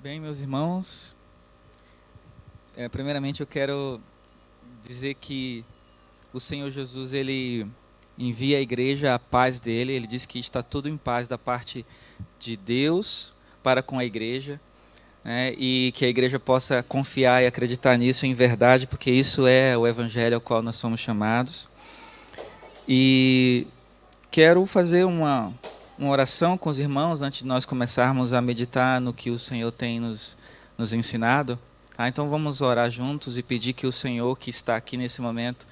Bem, meus irmãos, primeiramente eu quero dizer que o Senhor Jesus, ele envia à igreja a paz dele. Ele diz que está tudo em paz da parte de Deus para com a igreja, né? E que a igreja possa confiar e acreditar nisso em verdade, porque isso é o evangelho ao qual nós somos chamados. E quero fazer uma oração com os irmãos antes de nós começarmos a meditar no que o Senhor tem nos ensinado. Tá? Então vamos orar juntos e pedir que o Senhor que está aqui nesse momento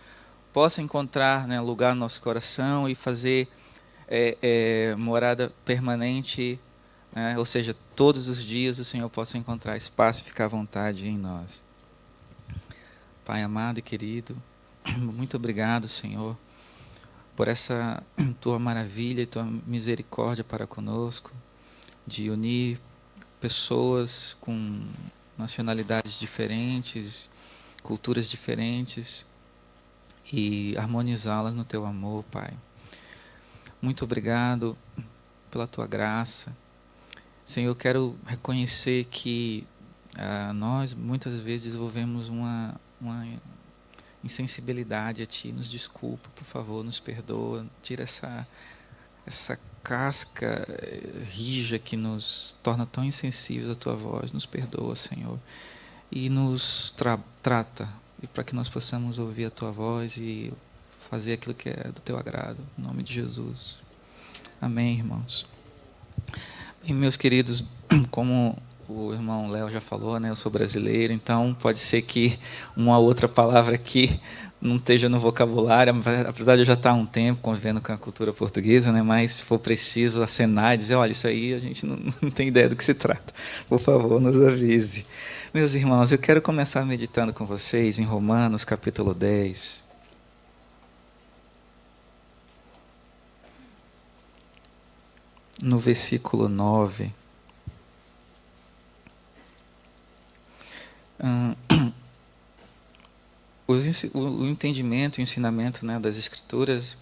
possa encontrar, né, lugar no nosso coração e fazer morada permanente, né? Ou seja, todos os dias o Senhor possa encontrar espaço e ficar à vontade em nós. Pai amado e querido, muito obrigado, Senhor, por essa tua maravilha e tua misericórdia para conosco, de unir pessoas com nacionalidades diferentes, culturas diferentes e harmonizá-las no teu amor, Pai. Muito obrigado pela tua graça. Senhor, eu quero reconhecer que nós muitas vezes desenvolvemos uma insensibilidade a Ti. Nos desculpa, por favor, nos perdoa. Tira essa casca rija que nos torna tão insensíveis à Tua voz. Nos perdoa, Senhor. E nos trata, e para que nós possamos ouvir a Tua voz e fazer aquilo que é do Teu agrado. Em nome de Jesus. Amém, irmãos. E, meus queridos, como o irmão Léo já falou, né, eu sou brasileiro, então pode ser que uma outra palavra aqui não esteja no vocabulário, apesar de eu já estar há um tempo convivendo com a cultura portuguesa, né, mas se for preciso acenar e dizer, olha, isso aí a gente não tem ideia do que se trata. Por favor, nos avise. Meus irmãos, eu quero começar meditando com vocês em Romanos, capítulo 10. No versículo 9. O entendimento, o ensinamento, né, das Escrituras,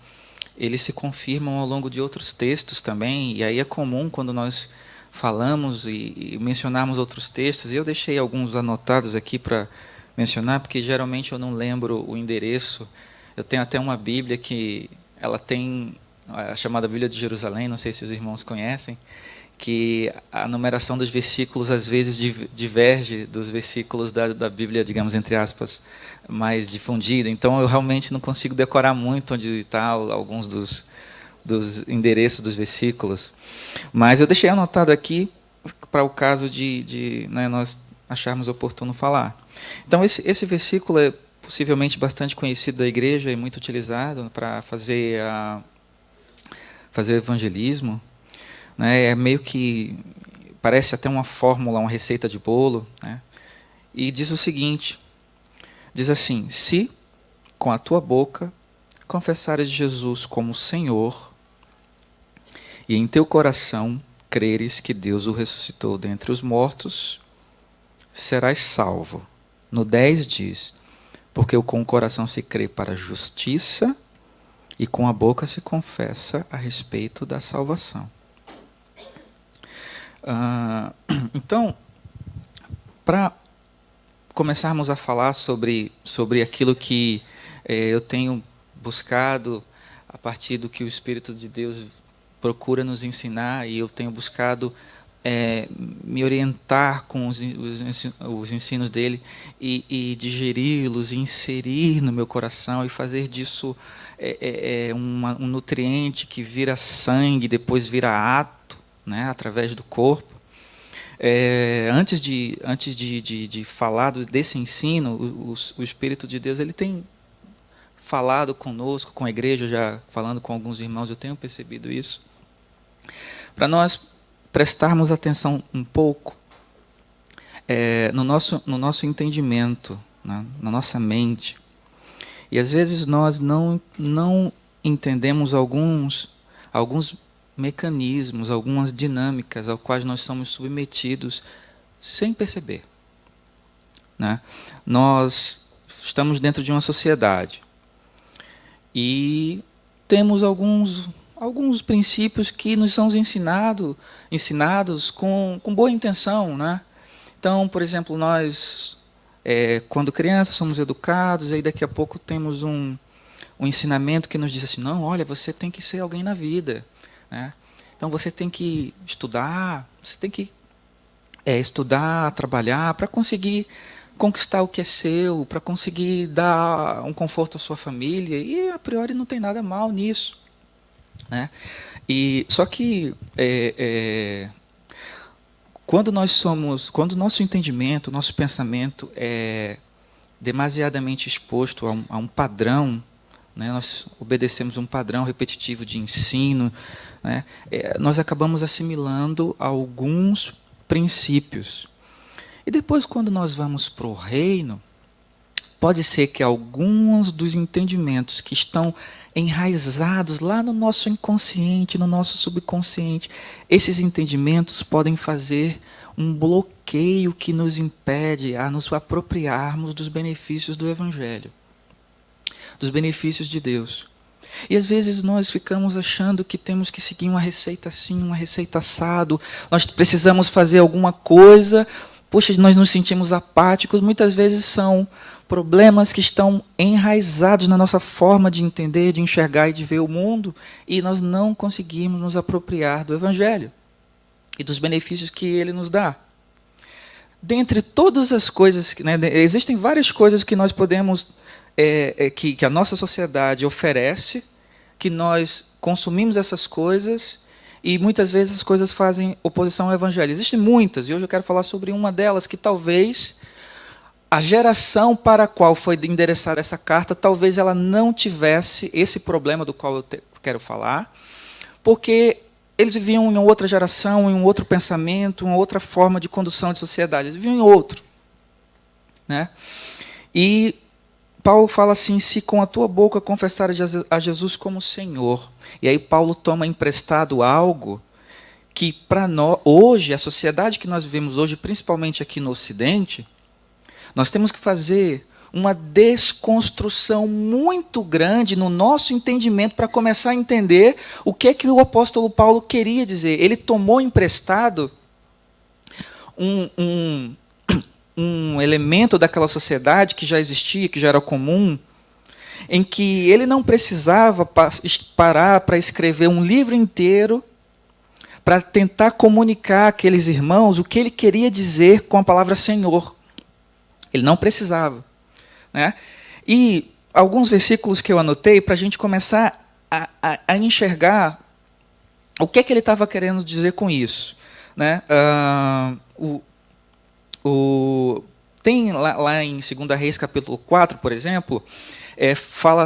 eles se confirmam ao longo de outros textos também, e aí é comum quando nós falamos e mencionarmos outros textos, e eu deixei alguns anotados aqui para mencionar, porque geralmente eu não lembro o endereço. Eu tenho até uma Bíblia que ela tem a chamada Bíblia de Jerusalém, não sei se os irmãos conhecem, que a numeração dos versículos às vezes diverge dos versículos da Bíblia, digamos, entre aspas, mais difundida. Então eu realmente não consigo decorar muito onde está alguns dos endereços dos versículos. Mas eu deixei anotado aqui para o caso de né, nós acharmos oportuno falar. Então esse versículo é possivelmente bastante conhecido da igreja e muito utilizado para fazer evangelismo. Né, é meio que parece até uma fórmula, uma receita de bolo, né? E diz o seguinte, diz assim: se com a tua boca confessares Jesus como Senhor e em teu coração creres que Deus o ressuscitou dentre os mortos, serás salvo. No 10 diz, porque com o coração se crê para a justiça e com a boca se confessa a respeito da salvação. Então, para começarmos a falar sobre aquilo que eu tenho buscado a partir do que o Espírito de Deus procura nos ensinar, e eu tenho buscado me orientar com os ensinos dele e digeri-los e inserir no meu coração e fazer disso um nutriente que vira sangue, depois vira ato, né, através do corpo. Antes de falar desse ensino, o Espírito de Deus ele tem falado conosco, com a igreja, já falando com alguns irmãos, eu tenho percebido isso, para nós prestarmos atenção um pouco no nosso entendimento, né, na nossa mente. E às vezes nós não entendemos alguns mecanismos, algumas dinâmicas aos quais nós somos submetidos sem perceber. Né? Nós estamos dentro de uma sociedade e temos alguns princípios que nos são ensinados com boa intenção, né? Então, por exemplo, nós, quando crianças, somos educados, e aí daqui a pouco temos um ensinamento que nos diz assim, não, olha, você tem que ser alguém na vida, né? Então você tem que estudar, você tem que estudar, trabalhar para conseguir conquistar o que é seu, para conseguir dar um conforto à sua família, e a priori não tem nada mal nisso, né? Só que quando o nosso entendimento, nosso pensamento é demasiadamente exposto a um padrão, né, nós obedecemos um padrão repetitivo de ensino, né, nós acabamos assimilando alguns princípios. E depois, quando nós vamos para o reino, pode ser que alguns dos entendimentos que estão enraizados lá no nosso inconsciente, no nosso subconsciente, esses entendimentos podem fazer um bloqueio que nos impede a nos apropriarmos dos benefícios do Evangelho, dos benefícios de Deus. E às vezes nós ficamos achando que temos que seguir uma receita assim, uma receita assado, nós precisamos fazer alguma coisa, poxa, nós nos sentimos apáticos, muitas vezes são problemas que estão enraizados na nossa forma de entender, de enxergar e de ver o mundo, e nós não conseguimos nos apropriar do Evangelho e dos benefícios que ele nos dá. Dentre todas as coisas, né, existem várias coisas que nós podemos, que a nossa sociedade oferece, que nós consumimos essas coisas, e muitas vezes as coisas fazem oposição ao Evangelho. Existem muitas, e hoje eu quero falar sobre uma delas, que talvez a geração para a qual foi endereçada essa carta, talvez ela não tivesse esse problema do qual eu quero falar, porque eles viviam em outra geração, em um outro pensamento, uma outra forma de condução de sociedade. Eles viviam em outro, né? E Paulo fala assim, se com a tua boca confessares a Jesus como Senhor. E aí Paulo toma emprestado algo que para nós, hoje, a sociedade que nós vivemos hoje, principalmente aqui no Ocidente, nós temos que fazer uma desconstrução muito grande no nosso entendimento para começar a entender o que é que o apóstolo Paulo queria dizer. Ele tomou emprestado um elemento daquela sociedade que já existia, que já era comum, em que ele não precisava parar para escrever um livro inteiro para tentar comunicar àqueles irmãos o que ele queria dizer com a palavra Senhor. Ele não precisava, né? E alguns versículos que eu anotei para a gente começar a enxergar o que é que ele estava querendo dizer com isso, né? Tem lá em 2 Reis, capítulo 4, por exemplo,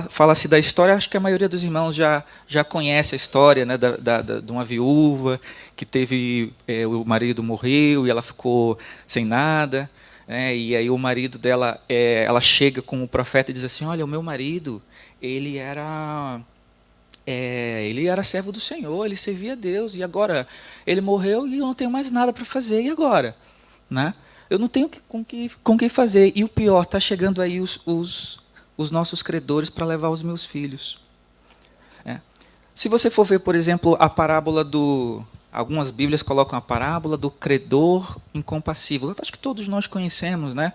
fala-se da história, acho que a maioria dos irmãos já conhece a história, né, de uma viúva que teve, o marido morreu e ela ficou sem nada, e aí o marido dela, ela chega com o profeta e diz assim, olha, o meu marido, ele era servo do Senhor, ele servia a Deus, e agora ele morreu e eu não tenho mais nada para fazer, e agora? Né? Eu não tenho com que fazer, e o pior, está chegando aí os nossos credores para levar os meus filhos. Se você for ver, por exemplo, a parábola algumas Bíblias colocam a parábola do credor incompassível. Eu acho que todos nós conhecemos, né?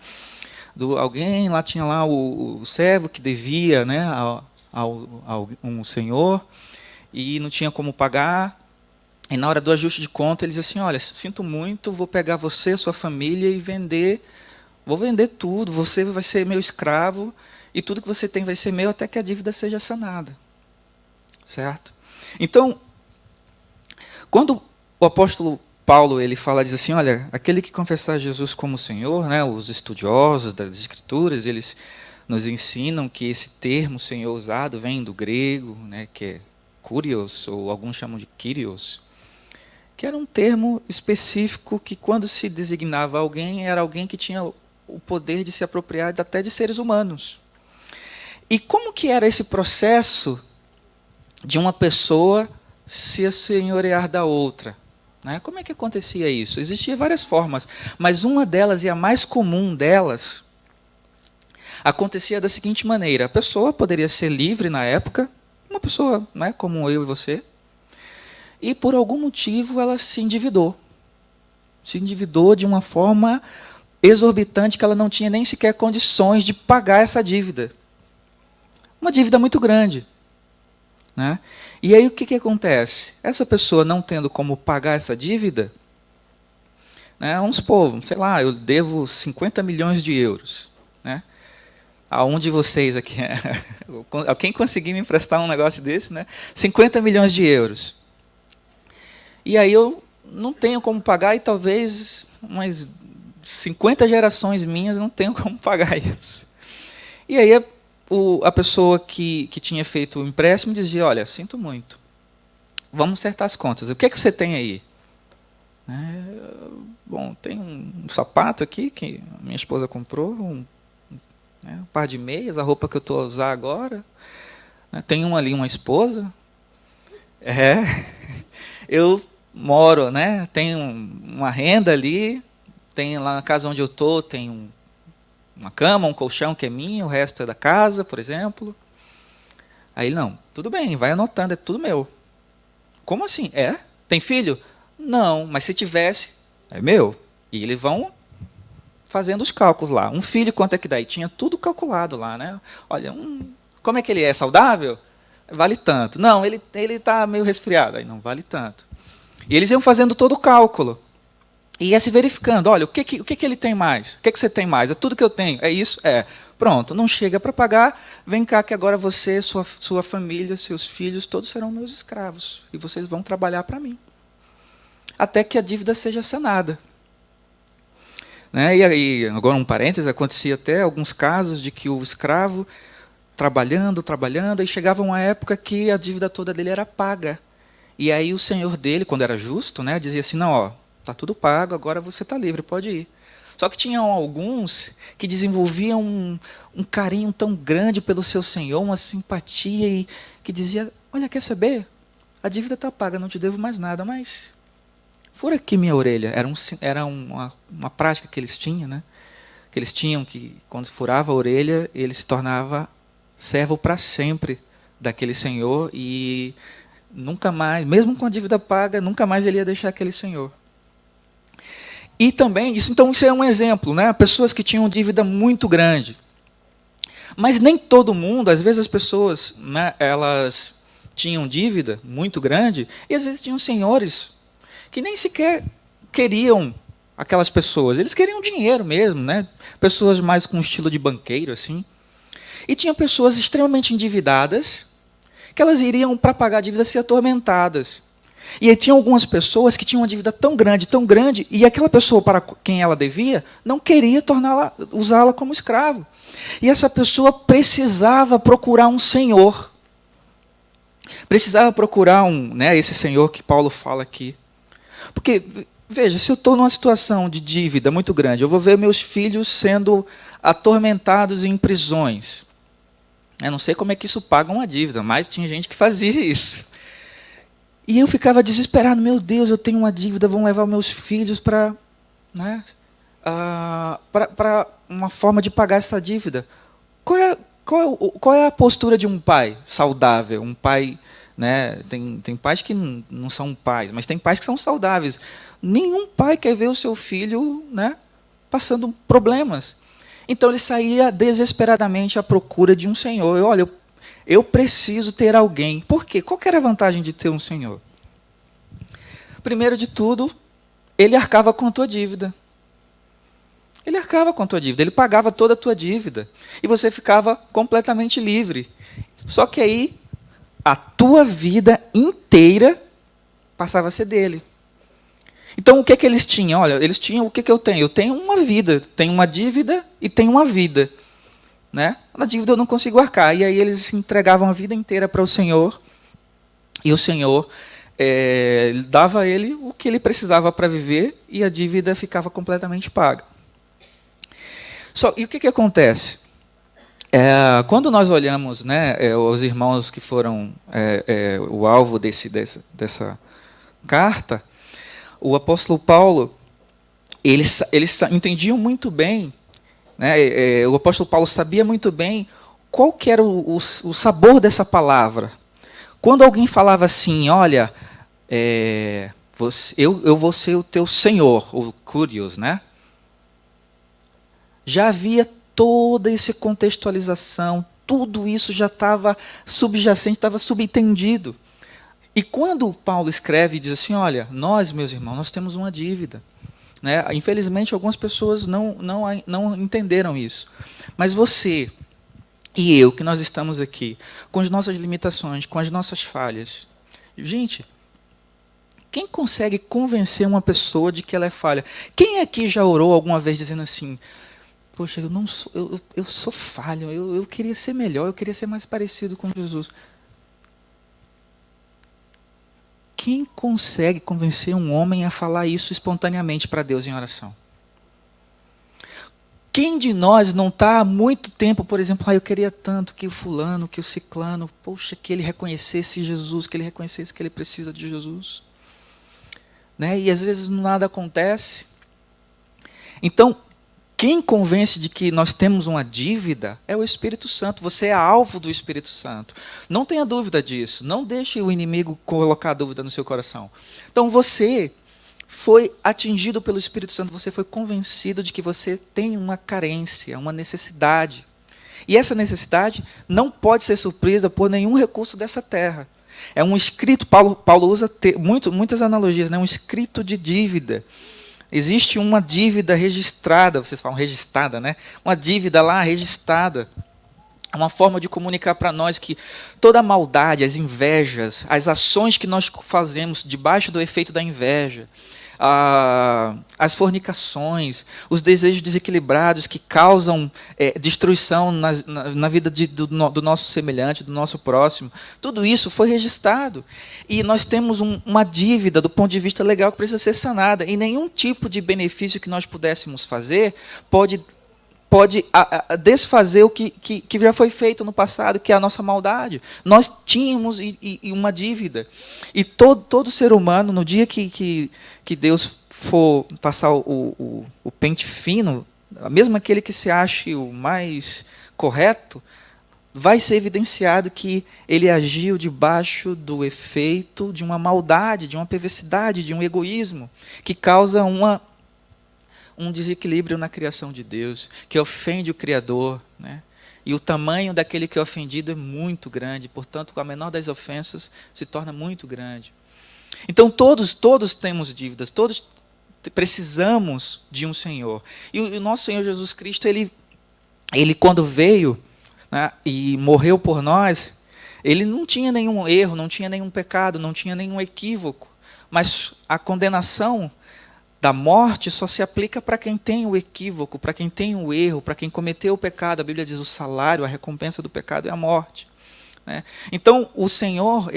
Alguém lá tinha lá o servo que devia, né, a um senhor e não tinha como pagar. E na hora do ajuste de conta, ele diz assim, olha, sinto muito, vou pegar você, sua família e vou vender tudo, você vai ser meu escravo e tudo que você tem vai ser meu até que a dívida seja sanada. Certo? Então, quando o apóstolo Paulo ele diz assim, olha, aquele que confessar Jesus como Senhor, né, os estudiosos das Escrituras, eles nos ensinam que esse termo Senhor usado vem do grego, né, que é kurios, ou alguns chamam de kyrios, que era um termo específico que quando se designava alguém, era alguém que tinha o poder de se apropriar até de seres humanos. E como que era esse processo de uma pessoa se assenhorear da outra? Né? Como é que acontecia isso? Existiam várias formas, mas uma delas, e a mais comum delas, acontecia da seguinte maneira. A pessoa poderia ser livre na época, uma pessoa, né, como eu e você, e por algum motivo ela se endividou. Se endividou de uma forma exorbitante que ela não tinha nem sequer condições de pagar essa dívida. Uma dívida muito grande. Né? E aí o que acontece? Essa pessoa não tendo como pagar essa dívida, né, vamos supor, sei lá, eu devo 50 milhões de euros. Né? A um de vocês aqui, quem conseguir me emprestar um negócio desse, né? 50 milhões de euros. E aí eu não tenho como pagar e talvez umas 50 gerações minhas não tenham como pagar isso. E aí a pessoa que tinha feito o empréstimo dizia, olha, sinto muito, vamos acertar as contas. O que é que você tem aí? Bom, tem um sapato aqui que minha esposa comprou, um par de meias, a roupa que eu estou a usar agora. Tem ali uma esposa. Eu moro, né? Tenho uma renda ali, tem lá na casa onde eu estou, tem uma cama, um colchão que é minha, o resto é da casa, por exemplo. Aí não, tudo bem, vai anotando, é tudo meu. Como assim? Tem filho? Não, mas se tivesse, é meu. E eles vão fazendo os cálculos lá. Um filho, quanto é que dá? E tinha tudo calculado lá, né? Olha, como é que ele é? Saudável? Vale tanto. Não, ele está meio resfriado. Aí não vale tanto. E eles iam fazendo todo o cálculo. E ia se verificando. Olha, o que ele tem mais? O que você tem mais? É tudo que eu tenho. É isso? Pronto, não chega para pagar. Vem cá que agora você, sua família, seus filhos, todos serão meus escravos. E vocês vão trabalhar para mim. Até que a dívida seja sanada. Né? E aí, agora um parênteses, acontecia até alguns casos de que o escravo trabalhando, e chegava uma época que a dívida toda dele era paga. E aí o senhor dele, quando era justo, né, dizia assim, não, está tudo pago, agora você está livre, pode ir. Só que tinham alguns que desenvolviam um carinho tão grande pelo seu senhor, uma simpatia, e que dizia, olha, quer saber? A dívida está paga, não te devo mais nada, mas fura aqui minha orelha. Era uma prática que eles tinham, né? Que eles tinham que, quando furava a orelha, ele se tornava servo para sempre daquele senhor e nunca mais, mesmo com a dívida paga, nunca mais ele ia deixar aquele senhor. E também, isso é um exemplo, né? Pessoas que tinham dívida muito grande. Mas nem todo mundo, às vezes as pessoas, né, elas tinham dívida muito grande e às vezes tinham senhores que nem sequer queriam aquelas pessoas, eles queriam dinheiro mesmo, né? Pessoas mais com estilo de banqueiro, assim. E tinha pessoas extremamente endividadas, que elas iriam, para pagar a dívida, ser atormentadas. E aí tinha algumas pessoas que tinham uma dívida tão grande, e aquela pessoa para quem ela devia, não queria usá-la como escravo. E essa pessoa precisava procurar um senhor. Precisava procurar esse senhor que Paulo fala aqui. Porque, veja, se eu estou numa situação de dívida muito grande, eu vou ver meus filhos sendo atormentados em prisões. Eu não sei como é que isso paga uma dívida, mas tinha gente que fazia isso. E eu ficava desesperado, meu Deus, eu tenho uma dívida, vão levar meus filhos para uma forma de pagar essa dívida. Qual é a postura de um pai saudável? Um pai, né, tem pais que não são pais, mas tem pais que são saudáveis. Nenhum pai quer ver o seu filho, né, passando problemas. Então ele saía desesperadamente à procura de um senhor. Olha, eu preciso ter alguém. Por quê? Qual que era a vantagem de ter um senhor? Primeiro de tudo, ele arcava com a tua dívida. Ele arcava com a tua dívida, ele pagava toda a tua dívida. E você ficava completamente livre. Só que aí, a tua vida inteira passava a ser dele. Então, o que eles tinham? Olha, eles tinham, o que eu tenho? Eu tenho uma vida, tenho uma dívida e tenho uma vida. Né? Na dívida eu não consigo arcar. E aí eles entregavam a vida inteira para o Senhor. E o Senhor dava a ele o que ele precisava para viver e a dívida ficava completamente paga. E o que acontece? Quando nós olhamos, né, os irmãos que foram o alvo dessa carta, o apóstolo Paulo, eles entendiam muito bem, né, o apóstolo Paulo sabia muito bem qual que era o sabor dessa palavra. Quando alguém falava assim, olha, Eu vou ser o teu senhor, o Kyrios, né? Já havia toda essa contextualização, tudo isso já estava subjacente, estava subentendido. E quando Paulo escreve e diz assim, olha, nós, meus irmãos, nós temos uma dívida. Né? Infelizmente, algumas pessoas não entenderam isso. Mas você e eu, que nós estamos aqui, com as nossas limitações, com as nossas falhas, gente, quem consegue convencer uma pessoa de que ela é falha? Quem aqui já orou alguma vez dizendo assim, poxa, eu sou falho, eu queria ser melhor, eu queria ser mais parecido com Jesus. Quem consegue convencer um homem a falar isso espontaneamente para Deus em oração? Quem de nós não está há muito tempo, por exemplo, eu queria tanto que o fulano, que o ciclano, poxa, que ele reconhecesse Jesus, que ele reconhecesse que ele precisa de Jesus. Né? E às vezes nada acontece. Então, quem convence de que nós temos uma dívida é o Espírito Santo. Você é alvo do Espírito Santo. Não tenha dúvida disso. Não deixe o inimigo colocar dúvida no seu coração. Então você foi atingido pelo Espírito Santo. Você foi convencido de que você tem uma carência, uma necessidade. E essa necessidade não pode ser suprida por nenhum recurso dessa terra. É um escrito, Paulo usa muitas analogias, né? Um escrito de dívida. Existe uma dívida registrada, vocês falam registrada, né? Uma dívida lá registrada. Uma forma de comunicar para nós que toda a maldade, as invejas, as ações que nós fazemos debaixo do efeito da inveja, as fornicações, os desejos desequilibrados que causam destruição na vida do nosso semelhante, do nosso próximo, tudo isso foi registrado. E nós temos uma dívida do ponto de vista legal que precisa ser sanada. E nenhum tipo de benefício que nós pudéssemos fazer pode desfazer o que já foi feito no passado, que é a nossa maldade. Nós tínhamos uma dívida. E todo ser humano, no dia que Deus for passar o pente fino, mesmo aquele que se ache o mais correto, vai ser evidenciado que ele agiu debaixo do efeito de uma maldade, de uma perversidade, de um egoísmo, que causa um desequilíbrio na criação de Deus, que ofende o Criador, né? E o tamanho daquele que é ofendido é muito grande, portanto, a menor das ofensas se torna muito grande. Então, todos temos dívidas, todos precisamos de um Senhor. E o nosso Senhor Jesus Cristo, ele quando veio, né, e morreu por nós, ele não tinha nenhum erro, não tinha nenhum pecado, não tinha nenhum equívoco, mas a condenação da morte só se aplica para quem tem o equívoco, para quem tem o erro, para quem cometeu o pecado. A Bíblia diz o salário, a recompensa do pecado é a morte. Né? Então, o Senhor,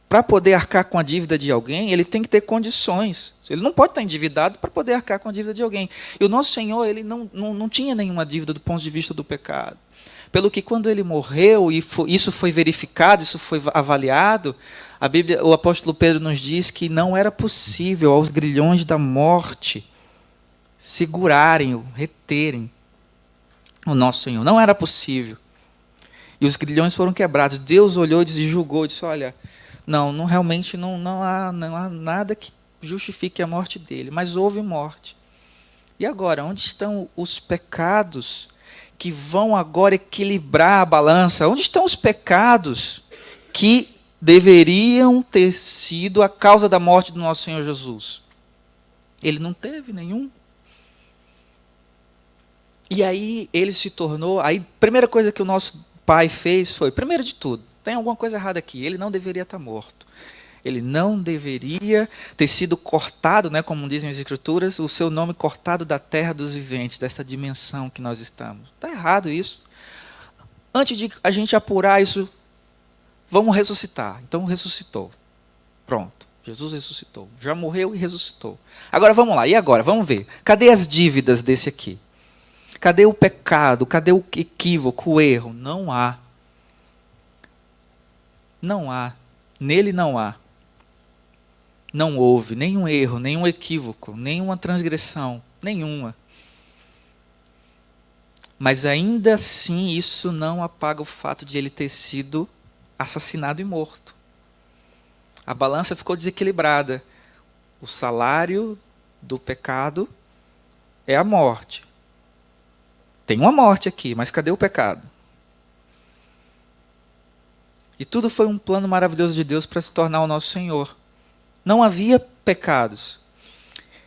para poder arcar com a dívida de alguém, ele tem que ter condições. Ele não pode estar endividado para poder arcar com a dívida de alguém. E o nosso Senhor, ele não tinha nenhuma dívida do ponto de vista do pecado. Pelo que quando ele morreu, e isso foi verificado, isso foi avaliado, o apóstolo Pedro nos diz que não era possível aos grilhões da morte segurarem, reterem o nosso Senhor. Não era possível. E os grilhões foram quebrados. Deus olhou e julgou, disse, olha, realmente não há nada que justifique a morte dele, mas houve morte. E agora, onde estão os pecados que vão agora equilibrar a balança? Onde estão os pecados que deveriam ter sido a causa da morte do nosso Senhor Jesus? Ele não teve nenhum. E aí ele se tornou... Aí a primeira coisa que o nosso pai fez foi, primeiro de tudo, tem alguma coisa errada aqui, ele não deveria estar morto. Ele não deveria ter sido cortado, né, como dizem as Escrituras, o seu nome cortado da terra dos viventes, dessa dimensão que nós estamos. Está errado isso. Antes de a gente apurar isso, vamos ressuscitar. Então ressuscitou. Pronto. Jesus ressuscitou. Já morreu e ressuscitou. Agora vamos lá. E agora? Vamos ver. Cadê as dívidas desse aqui? Cadê o pecado? Cadê o equívoco, o erro? Não há. Não há. Nele não há. Não houve nenhum erro, nenhum equívoco, nenhuma transgressão, nenhuma. Mas ainda assim isso não apaga o fato de ele ter sido assassinado e morto. A balança ficou desequilibrada. O salário do pecado é a morte. Tem uma morte aqui, mas cadê o pecado? E tudo foi um plano maravilhoso de Deus para se tornar o nosso Senhor. Não havia pecados.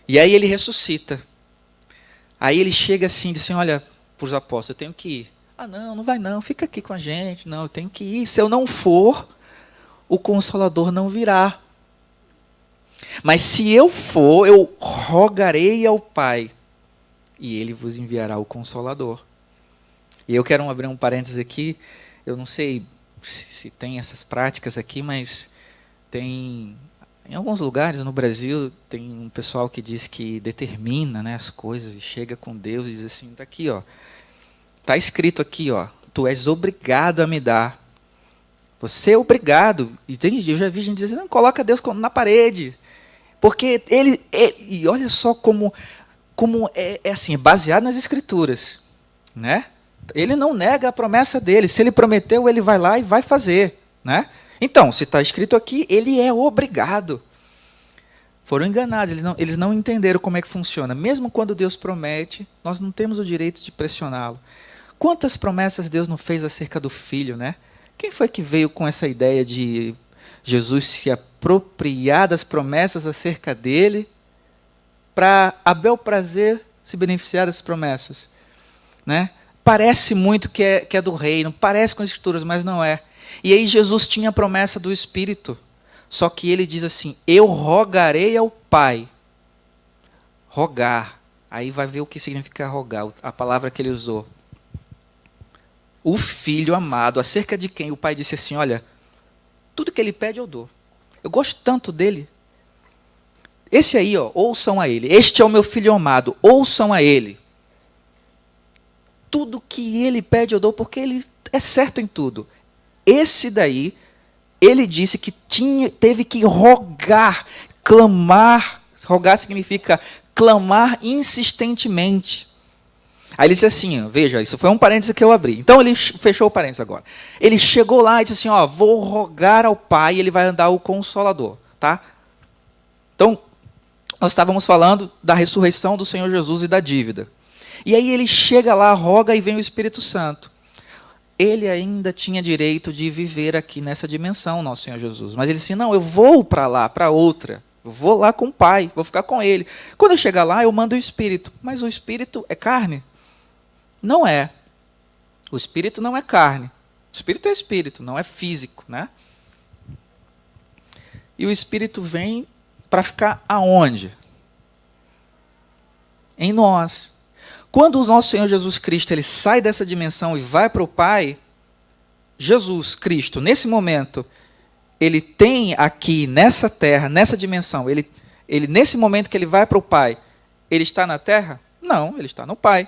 E aí ele ressuscita. Aí ele chega assim e diz assim, olha, para os apóstolos, eu tenho que ir. Ah, não, não vai não, fica aqui com a gente. Não, eu tenho que ir. Se eu não for, o Consolador não virá. Mas se eu for, eu rogarei ao Pai, e Ele vos enviará o Consolador. E eu quero abrir um parênteses aqui, eu não sei se tem essas práticas aqui, mas tem, em alguns lugares no Brasil, tem um pessoal que diz que determina, né, as coisas, e chega com Deus e diz assim, está aqui, ó, está escrito aqui, ó, tu és obrigado a me dar. Você é obrigado. E eu já vi gente dizer, não, coloca Deus na parede. Porque e olha só como é assim, é baseado nas Escrituras. Né? Ele não nega a promessa dele. Se ele prometeu, ele vai lá e vai fazer. Né? Então, se está escrito aqui, ele é obrigado. Foram enganados, eles não entenderam como é que funciona. Mesmo quando Deus promete, nós não temos o direito de pressioná-lo. Quantas promessas Deus não fez acerca do Filho, né? Quem foi que veio com essa ideia de Jesus se apropriar das promessas acerca dele para a bel prazer se beneficiar das promessas? Né? Parece muito que é do reino, parece com as Escrituras, mas não é. E aí Jesus tinha a promessa do Espírito, só que ele diz assim, eu rogarei ao Pai. Rogar. Aí vai ver o que significa rogar, a palavra que ele usou. O Filho amado, acerca de quem o Pai disse assim, olha, tudo que ele pede eu dou. Eu gosto tanto dele. Esse aí, ó, ouçam a ele. Este é o meu Filho amado, ouçam a ele. Tudo que ele pede eu dou, porque ele é certo em tudo. Esse daí, ele disse que teve que rogar, clamar. Rogar significa clamar insistentemente. Aí ele disse assim, ó, veja, isso foi um parênteses que eu abri. Então ele fechou o parênteses agora. Ele chegou lá e disse assim, ó, vou rogar ao Pai e ele vai andar o Consolador. Tá? Então, nós estávamos falando da ressurreição do Senhor Jesus e da dívida. E aí ele chega lá, roga e vem o Espírito Santo. Ele ainda tinha direito de viver aqui nessa dimensão, nosso Senhor Jesus. Mas ele disse, não, eu vou para lá, para outra. Eu vou lá com o Pai, vou ficar com ele. Quando eu chegar lá, eu mando o Espírito. Mas o Espírito é carne? Não é. O Espírito não é carne. O Espírito é Espírito, não é físico. Né? E o Espírito vem para ficar aonde? Em nós. Quando o nosso Senhor Jesus Cristo ele sai dessa dimensão e vai para o Pai, Jesus Cristo, nesse momento, ele tem aqui nessa terra, nessa dimensão, ele nesse momento que ele vai para o Pai, ele está na terra? Não, ele está no Pai.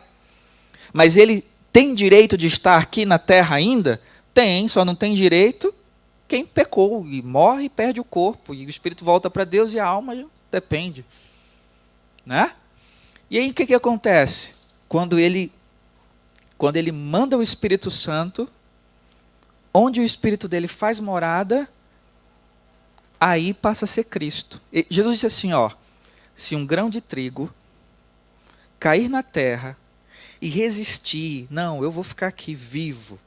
Mas ele tem direito de estar aqui na terra ainda? Tem, só não tem direito quem pecou e morre e perde o corpo. E o espírito volta para Deus e a alma depende. Né? E aí o que acontece? Quando ele manda o Espírito Santo, onde o Espírito dele faz morada, aí passa a ser Cristo. E Jesus disse assim, ó, se um grão de trigo cair na terra e resistir, não, eu vou ficar aqui vivo,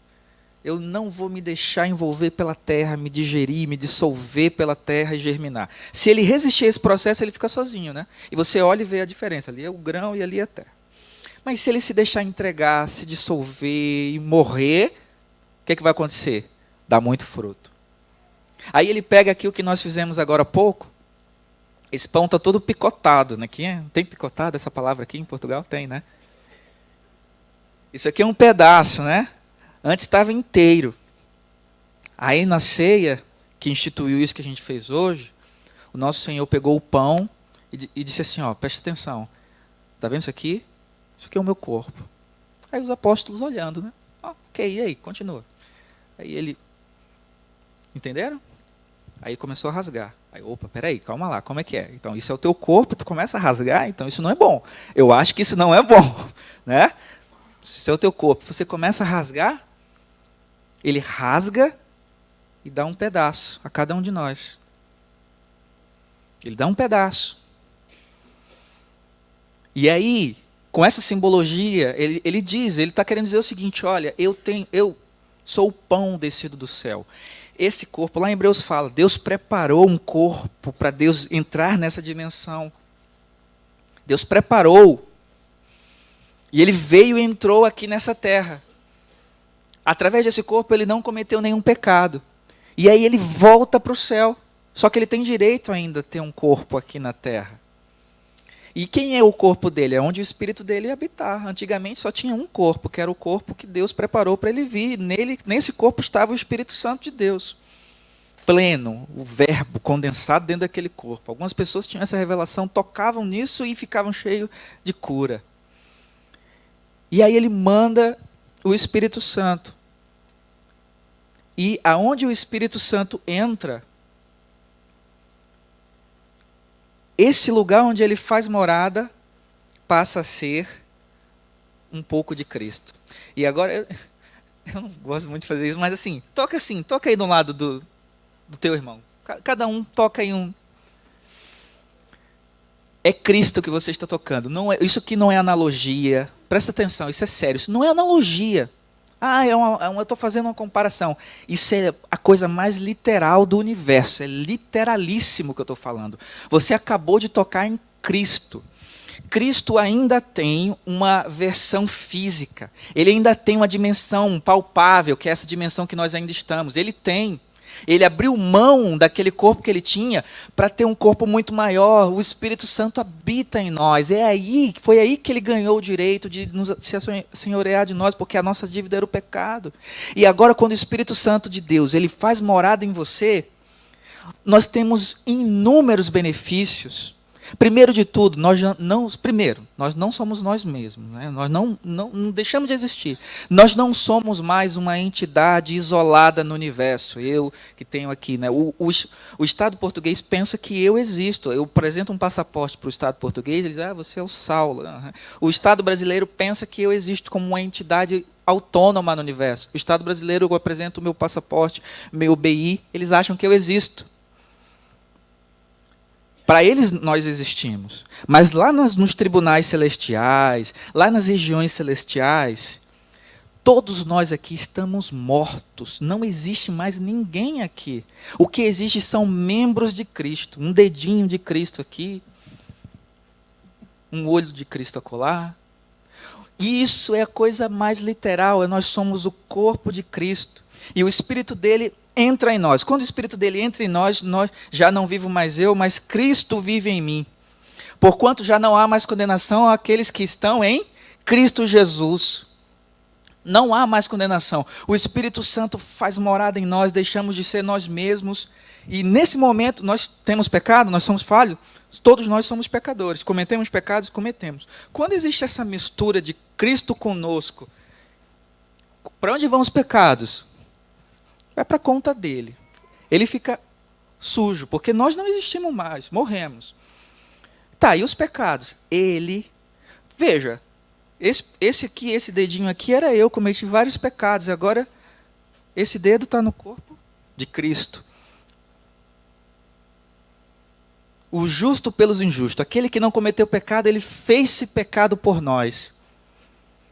eu não vou me deixar envolver pela terra, me digerir, me dissolver pela terra e germinar. Se ele resistir a esse processo, ele fica sozinho, né? E você olha e vê a diferença, ali é o grão e ali é a terra. Mas se ele se deixar entregar, se dissolver e morrer, o que vai acontecer? Dá muito fruto. Aí ele pega aqui o que nós fizemos agora há pouco, esse pão está todo picotado, né? Tem picotado essa palavra aqui em Portugal? Tem, né? Isso aqui é um pedaço, né? Antes estava inteiro. Aí na ceia, que instituiu isso que a gente fez hoje, o nosso Senhor pegou o pão e disse assim, ó, presta atenção, está vendo isso aqui? Isso aqui é o meu corpo. Aí os apóstolos olhando, né? Ok, e aí? Continua. Aí ele, entenderam? Aí começou a rasgar. Aí, opa, peraí, calma lá, como é que é? Então, isso é o teu corpo, tu começa a rasgar, então isso não é bom. Eu acho que isso não é bom, né? Se é o teu corpo, você começa a rasgar, ele rasga e dá um pedaço a cada um de nós. Ele dá um pedaço. E aí, com essa simbologia, ele está querendo dizer o seguinte: olha, eu sou o pão descido do céu. Esse corpo, lá em Hebreus fala, Deus preparou um corpo para Deus entrar nessa dimensão. Deus preparou. E ele veio e entrou aqui nessa terra. Através desse corpo, ele não cometeu nenhum pecado. E aí ele volta para o céu. Só que ele tem direito ainda a ter um corpo aqui na terra. E quem é o corpo dele? É onde o espírito dele ia habitar. Antigamente só tinha um corpo, que era o corpo que Deus preparou para ele vir. Nesse corpo estava o Espírito Santo de Deus. Pleno, o verbo condensado dentro daquele corpo. Algumas pessoas tinham essa revelação, tocavam nisso e ficavam cheios de cura. E aí ele manda o Espírito Santo. E aonde o Espírito Santo entra, esse lugar onde ele faz morada passa a ser um pouco de Cristo. E agora, eu não gosto muito de fazer isso, mas assim, toca aí do lado do teu irmão. Cada um toca em um. É Cristo que você está tocando. Não é, isso aqui não é analogia. Presta atenção, isso é sério. Isso não é analogia. Eu estou fazendo uma comparação. Isso é a coisa mais literal do universo. É literalíssimo o que eu estou falando. Você acabou de tocar em Cristo. Cristo ainda tem uma versão física. Ele ainda tem uma dimensão palpável, que é essa dimensão que nós ainda estamos. Ele tem. Ele abriu mão daquele corpo que ele tinha para ter um corpo muito maior. O Espírito Santo habita em nós. Foi aí que ele ganhou o direito de se senhorear de nós, porque a nossa dívida era o pecado. E agora, quando o Espírito Santo de Deus ele faz morada em você, nós temos inúmeros benefícios. Primeiro de tudo, nós não somos nós mesmos, né? Nós não deixamos de existir. Nós não somos mais uma entidade isolada no universo. Eu que tenho aqui, né? O Estado português pensa que eu existo. Eu apresento um passaporte para o Estado português, eles dizem, você é o Saulo. O Estado brasileiro pensa que eu existo como uma entidade autônoma no universo. O Estado brasileiro, eu apresento o meu passaporte, meu BI, eles acham que eu existo. Para eles nós existimos. Mas lá nos tribunais celestiais, lá nas regiões celestiais, todos nós aqui estamos mortos. Não existe mais ninguém aqui. O que existe são membros de Cristo. Um dedinho de Cristo aqui, um olho de Cristo acolá. E isso é a coisa mais literal. Nós somos o corpo de Cristo. E o Espírito dele entra em nós. Quando o Espírito dele entra em nós já não vivo mais eu, mas Cristo vive em mim. Porquanto já não há mais condenação àqueles que estão em Cristo Jesus. Não há mais condenação. O Espírito Santo faz morada em nós, deixamos de ser nós mesmos. E nesse momento, nós temos pecado, nós somos falhos. Todos nós somos pecadores. Cometemos pecados, cometemos. Quando existe essa mistura de Cristo conosco, para onde vão os pecados? Vai para a conta dele. Ele fica sujo, porque nós não existimos mais, morremos. Tá, e os pecados? Veja, esse dedinho aqui era eu, cometi vários pecados, agora esse dedo está no corpo de Cristo. O justo pelos injustos, aquele que não cometeu pecado, ele fez-se pecado por nós.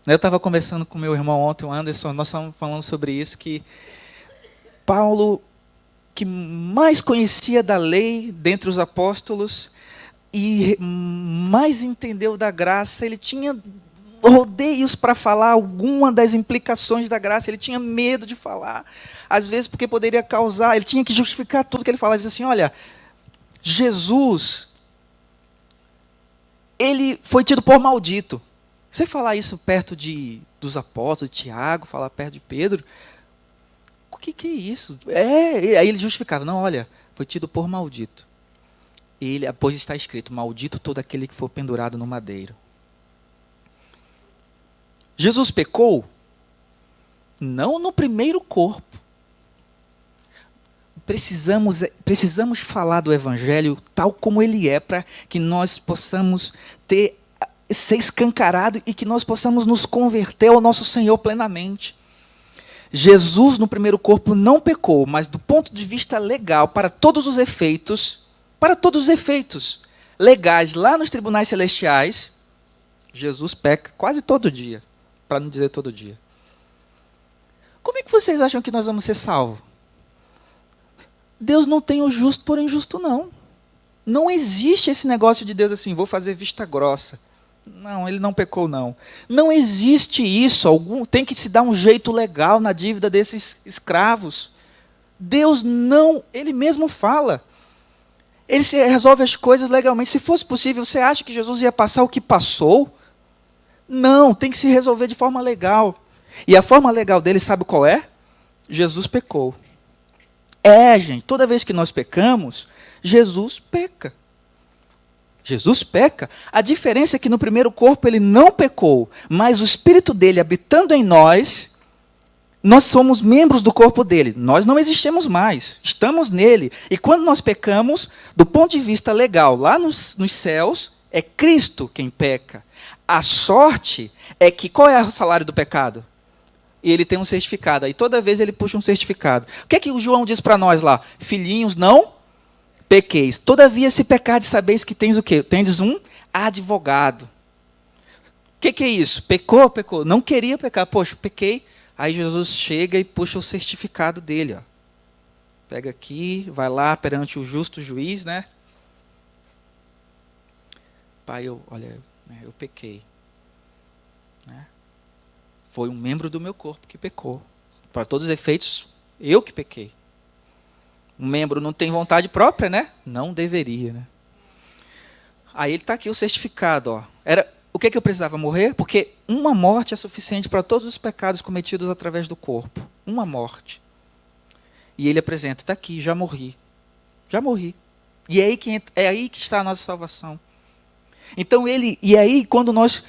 Eu estava conversando com meu irmão ontem, o Anderson, nós estávamos falando sobre isso, que Paulo, que mais conhecia da lei dentre os apóstolos e mais entendeu da graça, ele tinha rodeios para falar alguma das implicações da graça, ele tinha medo de falar, às vezes porque poderia causar, ele tinha que justificar tudo que ele falava, ele dizia assim, olha, Jesus, ele foi tido por maldito. Você falar isso perto dos apóstolos, de Tiago, falar perto de Pedro, o que é isso? Aí ele justificava, não, olha, foi tido por maldito. Pois está escrito, maldito todo aquele que for pendurado no madeiro. Jesus pecou? Não no primeiro corpo. Precisamos falar do Evangelho tal como ele é, para que nós possamos ser escancarado e que nós possamos nos converter ao nosso Senhor plenamente. Jesus no primeiro corpo não pecou, mas do ponto de vista legal, para todos os efeitos legais lá nos tribunais celestiais, Jesus peca quase todo dia, para não dizer todo dia. Como é que vocês acham que nós vamos ser salvos? Deus não tem o justo por injusto, não. Não existe esse negócio de Deus assim, vou fazer vista grossa. Não, ele não pecou, não. Não existe isso. Tem que se dar um jeito legal na dívida desses escravos. Deus não, ele mesmo fala. Ele resolve as coisas legalmente. Se fosse possível, você acha que Jesus ia passar o que passou? Não, tem que se resolver de forma legal. E a forma legal dele, sabe qual é? Jesus pecou. Gente, toda vez que nós pecamos, Jesus peca. Jesus peca. A diferença é que no primeiro corpo ele não pecou, mas o Espírito dele habitando em nós, nós somos membros do corpo dele. Nós não existimos mais, estamos nele. E quando nós pecamos, do ponto de vista legal, lá nos céus, é Cristo quem peca. A sorte é que, qual é o salário do pecado? E ele tem um certificado. Aí toda vez ele puxa um certificado. O que é que o João diz para nós lá? Filhinhos, não pequeis. Todavia, se pecardes, sabeis que tens o quê? Tendes um advogado. O que é isso? Pecou? Não queria pecar. Poxa, pequei. Aí Jesus chega e puxa o certificado dele. Ó. Pega aqui, vai lá perante o justo juiz, né? Pai, eu pequei. Né? Foi um membro do meu corpo que pecou. Para todos os efeitos, eu que pequei. Um membro não tem vontade própria, né? Não deveria, né? Aí ele está aqui o certificado. Ó. O que eu precisava morrer? Porque uma morte é suficiente para todos os pecados cometidos através do corpo. Uma morte. E ele apresenta, está aqui, já morri. Já morri. E é aí que está a nossa salvação. Então e aí quando nós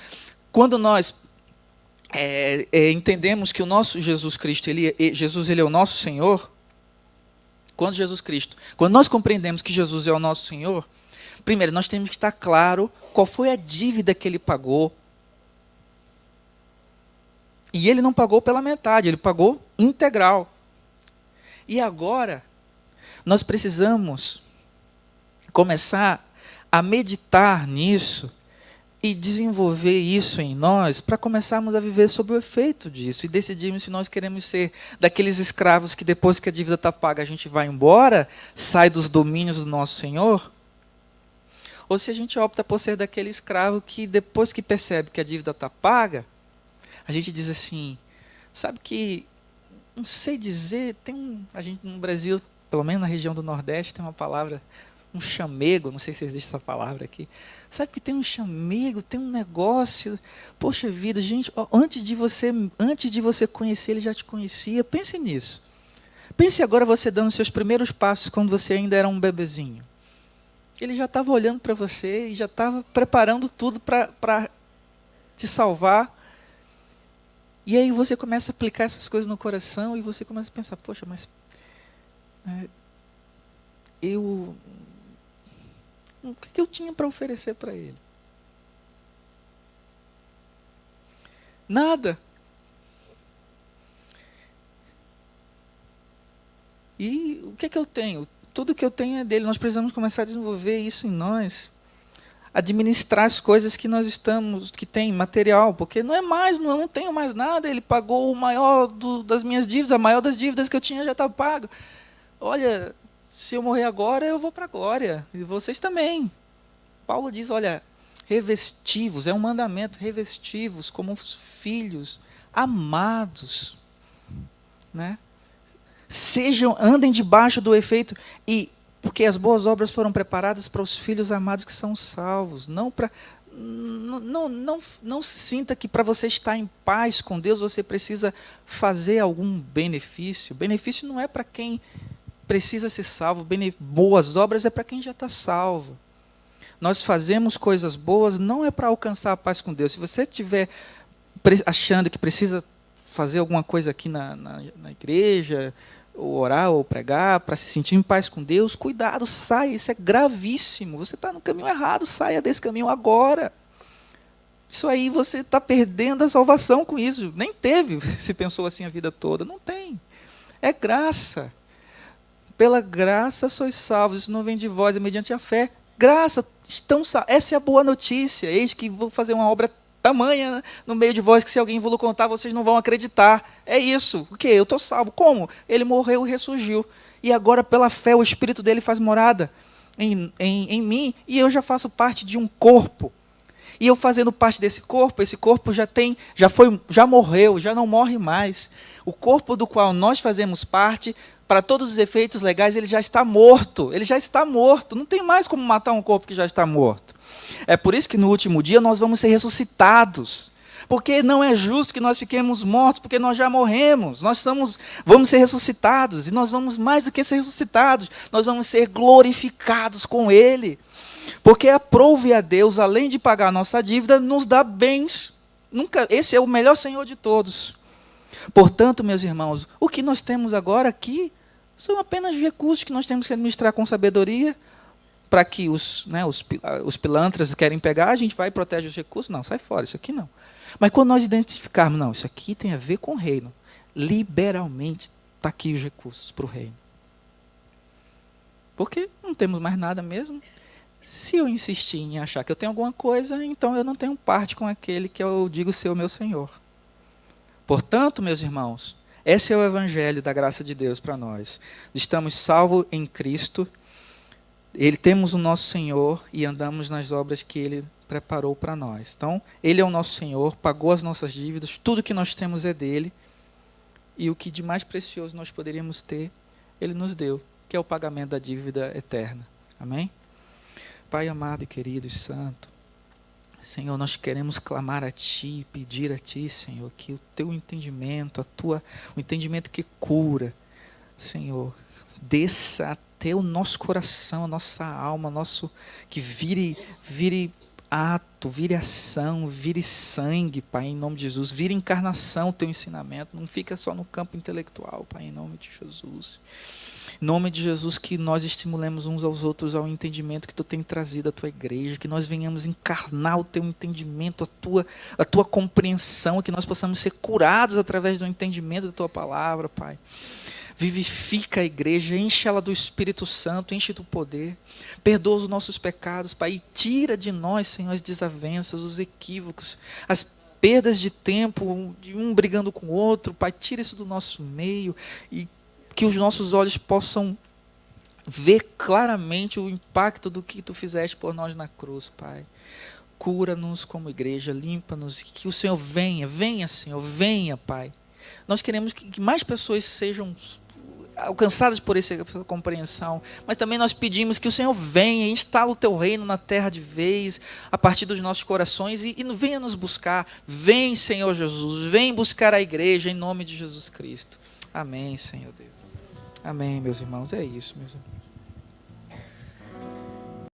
entendemos que o nosso Jesus Cristo, Jesus ele é o nosso Senhor, quando nós compreendemos que Jesus é o nosso Senhor, primeiro nós temos que estar claro qual foi a dívida que ele pagou. E ele não pagou pela metade, ele pagou integral. E agora, nós precisamos começar a meditar nisso e desenvolver isso em nós para começarmos a viver sob o efeito disso e decidirmos se nós queremos ser daqueles escravos que depois que a dívida está paga a gente vai embora, sai dos domínios do nosso Senhor, ou se a gente opta por ser daquele escravo que depois que percebe que a dívida está paga, a gente diz assim, sabe que, não sei dizer, a gente no Brasil, pelo menos na região do Nordeste, tem uma palavra, um chamego, não sei se existe essa palavra aqui. Sabe que tem um chamego, tem um negócio. Poxa vida, gente, antes de você conhecer, ele já te conhecia. Pense nisso. Pense agora você dando seus primeiros passos quando você ainda era um bebezinho. Ele já estava olhando para você e já estava preparando tudo para te salvar. E aí você começa a aplicar essas coisas no coração e você começa a pensar, poxa, mas o que eu tinha para oferecer para ele? Nada. E o que eu tenho? Tudo que eu tenho é dele. Nós precisamos começar a desenvolver isso em nós. Administrar as coisas que nós que tem material, porque não tenho mais nada, ele pagou o maior das minhas dívidas, a maior das dívidas que eu tinha já está pago. Olha, se eu morrer agora, eu vou para a glória, e vocês também. Paulo diz, olha, revestivos, é um mandamento, revestivos como filhos amados, né? Andem debaixo do efeito, porque as boas obras foram preparadas para os filhos amados que são salvos, não sinta que para você estar em paz com Deus, você precisa fazer algum benefício. Benefício não é para quem precisa ser salvo, boas obras é para quem já está salvo. Nós fazemos coisas boas, não é para alcançar a paz com Deus. Se você estiver achando que precisa fazer alguma coisa aqui na igreja, ou orar, ou pregar, para se sentir em paz com Deus, cuidado, saia, isso é gravíssimo. Você está no caminho errado, saia desse caminho agora. Isso aí você está perdendo a salvação com isso. Nem teve, se pensou assim a vida toda. Não tem. É graça. Pela graça sois salvos, isso não vem de vós, é mediante a fé. Graça, estão salvos. Essa é a boa notícia. Eis que vou fazer uma obra tamanha no meio de vós que se alguém vos contar, vocês não vão acreditar. É isso. O quê? Eu estou salvo. Como? Ele morreu e ressurgiu. E agora, pela fé, o Espírito dele faz morada em mim, e eu já faço parte de um corpo. E eu fazendo parte desse corpo, esse corpo já morreu, já não morre mais. O corpo do qual nós fazemos parte, para todos os efeitos legais, ele já está morto. Ele já está morto. Não tem mais como matar um corpo que já está morto. É por isso que no último dia nós vamos ser ressuscitados. Porque não é justo que nós fiquemos mortos, porque nós já morremos. Vamos ser ressuscitados, e nós vamos mais do que ser ressuscitados, nós vamos ser glorificados com Ele. Porque aprove a Deus, além de pagar a nossa dívida, nos dá bens. Esse é o melhor Senhor de todos. Portanto, meus irmãos, o que nós temos agora aqui são apenas recursos que nós temos que administrar com sabedoria, para que os pilantras querem pegar, a gente vai e protege os recursos. Não, sai fora, isso aqui não. Mas quando nós identificarmos, não, isso aqui tem a ver com o reino, liberalmente está aqui os recursos para o reino. Porque não temos mais nada mesmo. Se eu insistir em achar que eu tenho alguma coisa, então eu não tenho parte com aquele que eu digo ser o meu Senhor. Portanto, meus irmãos, esse é o evangelho da graça de Deus para nós. Estamos salvos em Cristo, temos o nosso Senhor e andamos nas obras que Ele preparou para nós. Então, Ele é o nosso Senhor, pagou as nossas dívidas, tudo que nós temos é dEle, e o que de mais precioso nós poderíamos ter, Ele nos deu, que é o pagamento da dívida eterna. Amém? Pai amado e querido e santo, Senhor, nós queremos clamar a Ti, pedir a Ti, Senhor, que o Teu entendimento, o entendimento que cura, Senhor, desça até o nosso coração, a nossa alma, que vire ato, vire ação, vire sangue, Pai, em nome de Jesus, vire encarnação o Teu ensinamento, não fica só no campo intelectual, Pai, em nome de Jesus. Em nome de Jesus, que nós estimulemos uns aos outros ao entendimento que Tu tem trazido à Tua igreja, que nós venhamos encarnar o Teu entendimento, a tua compreensão, que nós possamos ser curados através do entendimento da Tua palavra, Pai. Vivifica a igreja, enche ela do Espírito Santo, enche do poder, perdoa os nossos pecados, Pai, e tira de nós, Senhor, as desavenças, os equívocos, as perdas de tempo, de um brigando com o outro, Pai, tira isso do nosso meio, e que os nossos olhos possam ver claramente o impacto do que Tu fizeste por nós na cruz, Pai. Cura-nos como igreja, limpa-nos, que o Senhor venha, Senhor, venha, Pai. Nós queremos que mais pessoas sejam alcançadas por essa compreensão, mas também nós pedimos que o Senhor venha e instale o Teu reino na terra de vez, a partir dos nossos corações, e venha nos buscar. Vem, Senhor Jesus, vem buscar a igreja em nome de Jesus Cristo. Amém, Senhor Deus. Amém, meus irmãos. É isso, meus irmãos.